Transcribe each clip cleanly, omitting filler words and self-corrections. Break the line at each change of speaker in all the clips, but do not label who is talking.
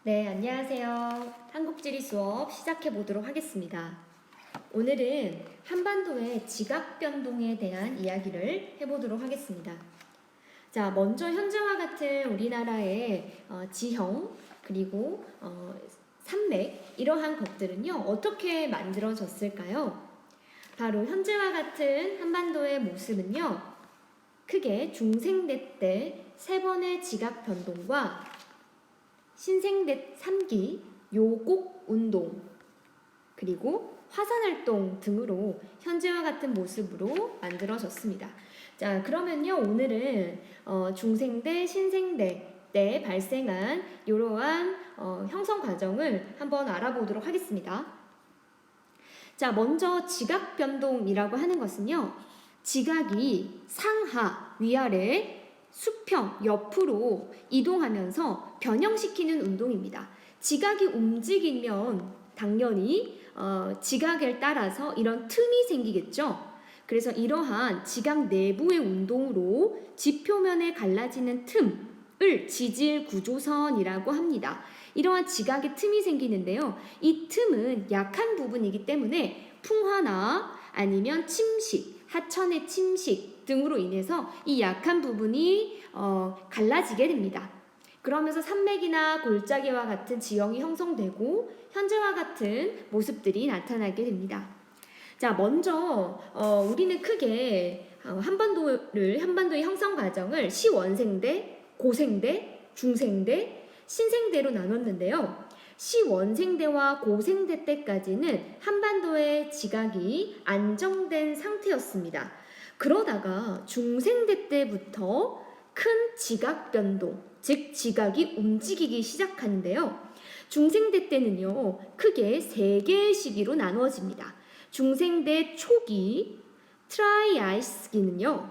네, 안녕하세요. 한국지리 수업 시작해 보도록 하겠습니다. 오늘은 한반도의 지각 변동에 대한 이야기를 해보도록 하겠습니다. 자, 먼저 현재와 같은 우리나라의 지형 그리고 산맥 이러한 것들은요 어떻게 만들어졌을까요? 바로 현재와 같은 한반도의 모습은요 크게 중생대 때 3번의 지각 변동과 신생대 3기 요곡 운동 그리고 화산활동 등으로 현재와 같은 모습으로 만들어졌습니다. 자, 그러면요 오늘은 중생대, 신생대 때 발생한 이러한 형성 과정을 한번 알아보도록 하겠습니다. 자, 먼저 지각 변동이라고 하는 것은요 지각이 상하, 위아래 수평, 옆으로 이동하면서 변형시키는 운동입니다. 지각이 움직이면 당연히 지각에 따라서 이런 틈이 생기겠죠. 그래서 이러한 지각 내부의 운동으로 지표면에 갈라지는 틈을 지질 구조선이라고 합니다. 이러한 지각의 틈이 생기는데요. 이 틈은 약한 부분이기 때문에 풍화나 아니면 침식, 하천의 침식 등으로 인해서 이 약한 부분이 갈라지게 됩니다. 그러면서 산맥이나 골짜기와 같은 지형이 형성되고 현재와 같은 모습들이 나타나게 됩니다. 자, 먼저 우리는 크게 한반도의 형성 과정을 시원생대, 고생대, 중생대, 신생대로 나눴는데요. 시원생대와 고생대 때까지는 한반도의 지각이 안정된 상태였습니다. 그러다가 중생대 때부터 큰 지각 변동, 즉 지각이 움직이기 시작하는데요. 중생대 때는요, 크게 3개의 시기로 나누어집니다. 중생대 초기 트라이아이스기는요,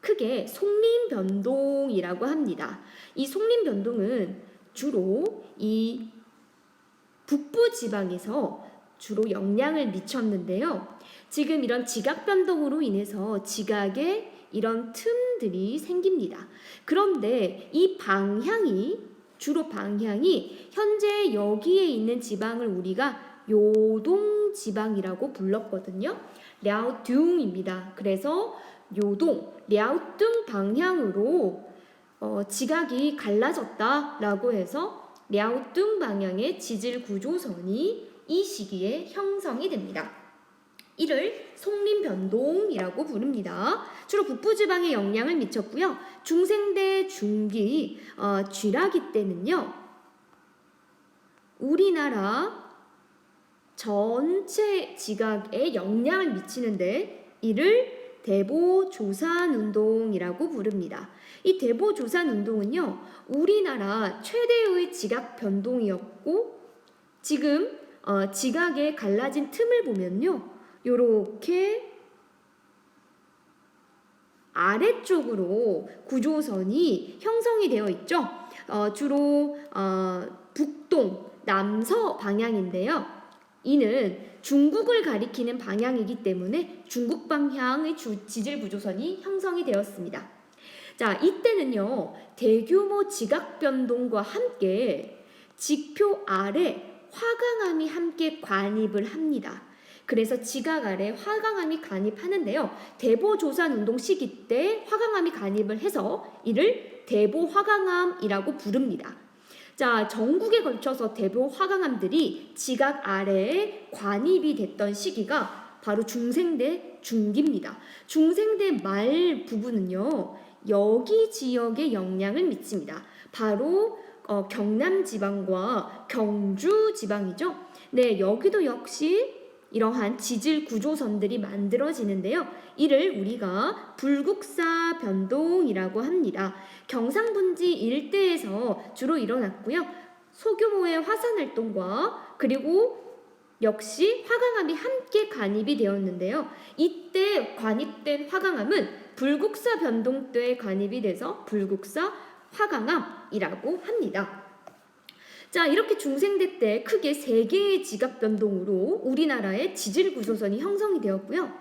크게 속림 변동이라고 합니다. 이 속림 변동은 주로 이 북부 지방에서 주로 영향을 미쳤는데요. 지금 이런 지각 변동으로 인해서 지각에 이런 틈들이 생깁니다. 그런데 이 주로 방향이 현재 여기에 있는 지방을 우리가 요동 지방이라고 불렀거든요. 랴오둥입니다. 그래서 요동, 랴오둥 방향으로 지각이 갈라졌다라고 해서 랴오둥 방향의 지질 구조선이 이 시기에 형성이 됩니다. 이를 속림 변동이라고 부릅니다. 주로 북부지방에 영향을 미쳤고요. 중생대 중기 쥐라기 때는요. 우리나라 전체 지각에 영향을 미치는데 이를 대보조산운동이라고 부릅니다. 이 대보조산운동은요. 우리나라 최대의 지각 변동이었고 지금 지각에 갈라진 틈을 보면요. 요렇게 아래쪽으로 구조선이 형성이 되어 있죠. 주로 북동, 남서 방향인데요. 이는 중국을 가리키는 방향이기 때문에 중국 방향의 지질 구조선이 형성이 되었습니다. 자, 이때는요. 대규모 지각 변동과 함께 지표 아래 화강암이 함께 관입을 합니다. 그래서 지각 아래 화강암이 관입하는데요. 대보조산운동 시기 때 화강암이 관입을 해서 이를 대보화강암이라고 부릅니다. 자, 전국에 걸쳐서 대보화강암들이 지각 아래에 관입이 됐던 시기가 바로 중생대 중기입니다. 중생대 말 부분은요. 여기 지역에 영향을 미칩니다. 바로 경남 지방과 경주 지방이죠. 네, 여기도 역시 이러한 지질 구조선들이 만들어지는데요. 이를 우리가 불국사 변동이라고 합니다. 경상분지 일대에서 주로 일어났고요. 소규모의 화산활동과 그리고 역시 화강암이 함께 관입이 되었는데요. 이때 관입된 화강암은 불국사 변동 때 관입이 돼서 불국사 화강암이라고 합니다. 자, 이렇게 중생대 때 크게 3개의 지각 변동으로 우리나라의 지질 구조선이 형성이 되었고요.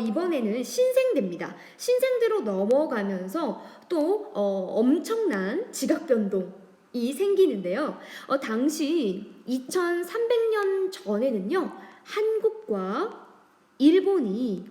이번에는 신생대입니다. 신생대로 넘어가면서 또 엄청난 지각 변동 생기는데요. 당시 2300년 전에는요, 한국과 일본이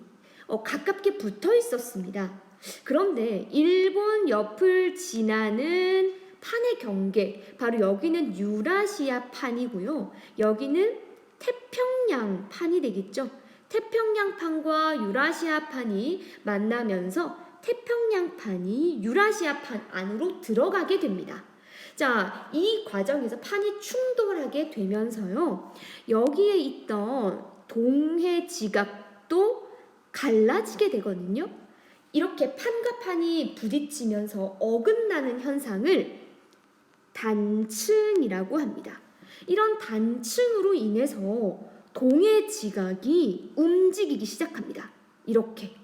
가깝게 붙어 있었습니다. 그런데 일본 옆을 지나는 판의 경계, 바로 여기는 유라시아 판이고요. 여기는 태평양 판이 되겠죠. 태평양 판과 유라시아 판이 만나면서 태평양 판이 유라시아 판 안으로 들어가게 됩니다. 자, 이 과정에서 판이 충돌하게 되면서요, 여기에 있던 동해 지각도 갈라지게 되거든요. 이렇게 판과 판이 부딪히면서 어긋나는 현상을 단층이라고 합니다. 이런 단층으로 인해서 동해 지각이 움직이기 시작합니다. 이렇게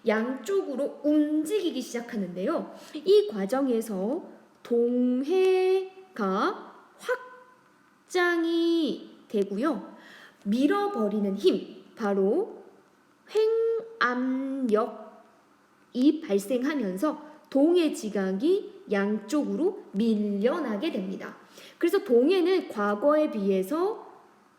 양쪽으로 움직이기 시작하는데요. 이 과정에서 동해가 확장이 되고요. 밀어버리는 힘, 바로 횡압력이 발생하면서 동해 지각이 양쪽으로 밀려나게 됩니다. 그래서 동해는 과거에 비해서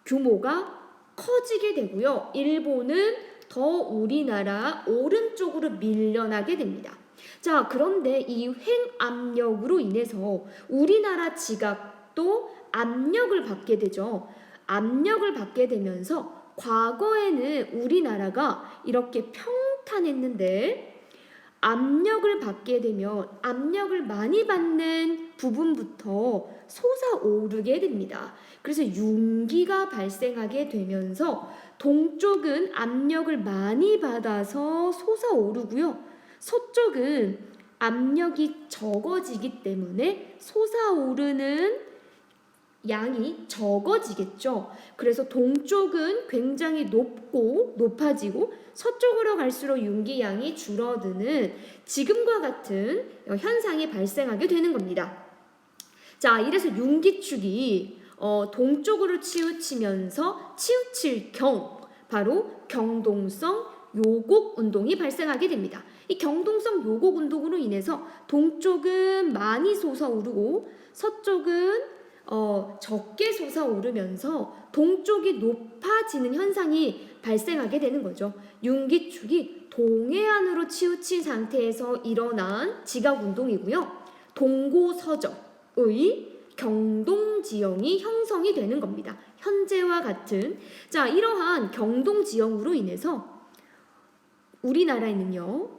규모가 커지게 되고요. 일본은 더 우리나라 오른쪽으로 밀려나게 됩니다. 자, 그런데 이 횡압력으로 인해서 우리나라 지각도 압력을 받게 되죠. 압력을 받게 되면서 과거에는 우리나라가 이렇게 평탄했는데 압력을 받게 되면 압력을 많이 받는 부분부터 솟아오르게 됩니다. 그래서 융기가 발생하게 되면서 동쪽은 압력을 많이 받아서 솟아오르고요. 서쪽은 압력이 적어지기 때문에 솟아오르는 양이 적어지겠죠. 그래서 동쪽은 굉장히 높아지고 서쪽으로 갈수록 융기양이 줄어드는 지금과 같은 현상이 발생하게 되는 겁니다. 자, 이래서 융기축이 동쪽으로 치우치면서 치우칠 경, 바로 경동성 요곡 운동이 발생하게 됩니다. 이 경동성 요곡 운동으로 인해서 동쪽은 많이 솟아오르고 서쪽은 적게 솟아오르면서 동쪽이 높아지는 현상이 발생하게 되는 거죠. 융기축이 동해안으로 치우친 상태에서 일어난 지각운동이고요. 동고서적의 경동지형이 형성이 되는 겁니다. 현재와 같은. 자, 이러한 경동지형으로 인해서 우리나라에는요,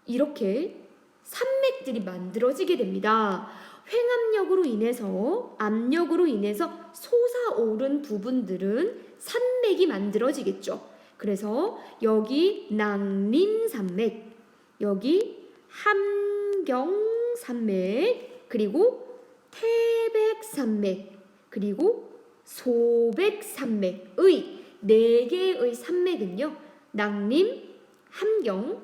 이렇게 산맥들이 만들어지게 됩니다. 횡압력으로 인해서 압력으로 인해서 솟아오른 부분들은 산맥이 만들어지겠죠. 그래서 여기 낭림산맥, 여기 함경산맥, 그리고 태백산맥, 그리고 소백산맥의 4개의 산맥은요, 낭림, 함경,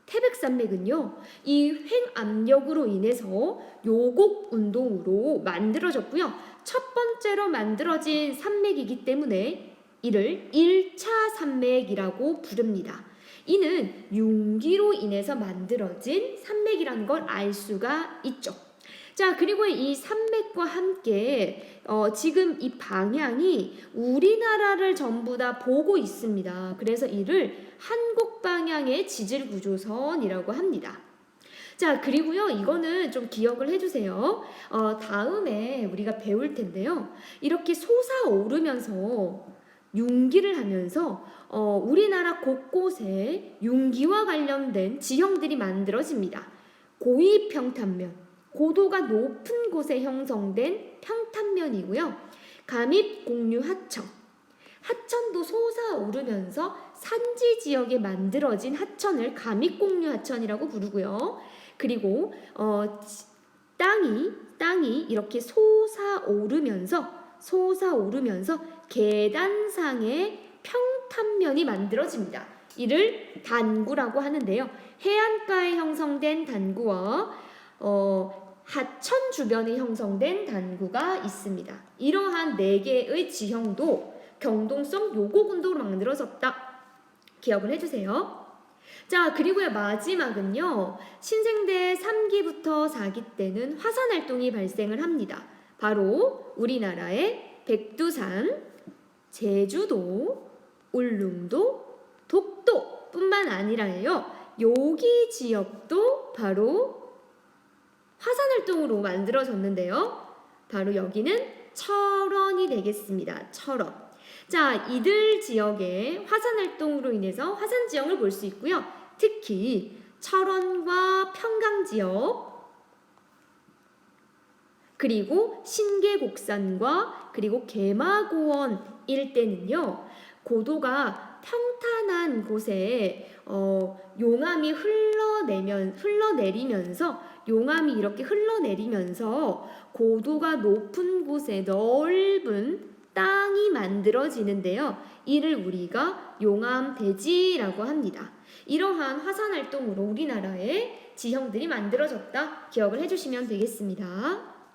태백산맥은요, 이 횡압력으로 인해서 요곡 운동으로 만들어졌고요. 첫 번째로 만들어진 산맥이기 때문에 이를 1차 산맥이라고 부릅니다. 이는 융기로 인해서 만들어진 산맥이라는 걸 알 수가 있죠. 자, 그리고 이 산맥과 함께 지금 이 방향이 우리나라를 전부 다 보고 있습니다. 그래서 이를 한국 방향의 지질구조선이라고 합니다. 자, 그리고요, 이거는 좀 기억을 해주세요. 다음에 우리가 배울 텐데요. 이렇게 솟아오르면서 융기를 하면서 우리나라 곳곳에 융기와 관련된 지형들이 만들어집니다. 고위평탄면, 고도가 높은 곳에 형성된 평탄면이고요. 감입공류 하천, 하천도 솟아오르면서 산지 지역에 만들어진 하천을 감입공류 하천이라고 부르고요. 그리고 땅이 이렇게 솟아오르면서 계단상의 평탄면이 만들어집니다. 이를 단구라고 하는데요. 해안가에 형성된 단구와 하천 주변에 형성된 단구가 있습니다. 이러한 4개의 지형도 경동성 요곡 운동으로 만들어졌다. 기억을 해주세요. 자, 그리고요 마지막은요. 신생대 3기부터 4기 때는 화산 활동이 발생을 합니다. 바로 우리나라의 백두산, 제주도, 울릉도, 독도 뿐만 아니라요. 여기 지역도 바로 화산 활동으로 만들어졌는데요. 바로 여기는 철원이 되겠습니다. 철원. 자, 이들 지역의 화산 활동으로 인해서 화산 지형을 볼 수 있고요. 특히 철원과 평강 지역, 그리고 신계곡산과 그리고 개마고원 일대는요. 고도가 평탄한 곳에 용암이 흘러내리면서 용암이 이렇게 흘러내리면서 고도가 높은 곳에 넓은 땅이 만들어지는데요. 이를 우리가 용암대지라고 합니다. 이러한 화산 활동으로 우리나라의 지형들이 만들어졌다 기억을 해주시면 되겠습니다.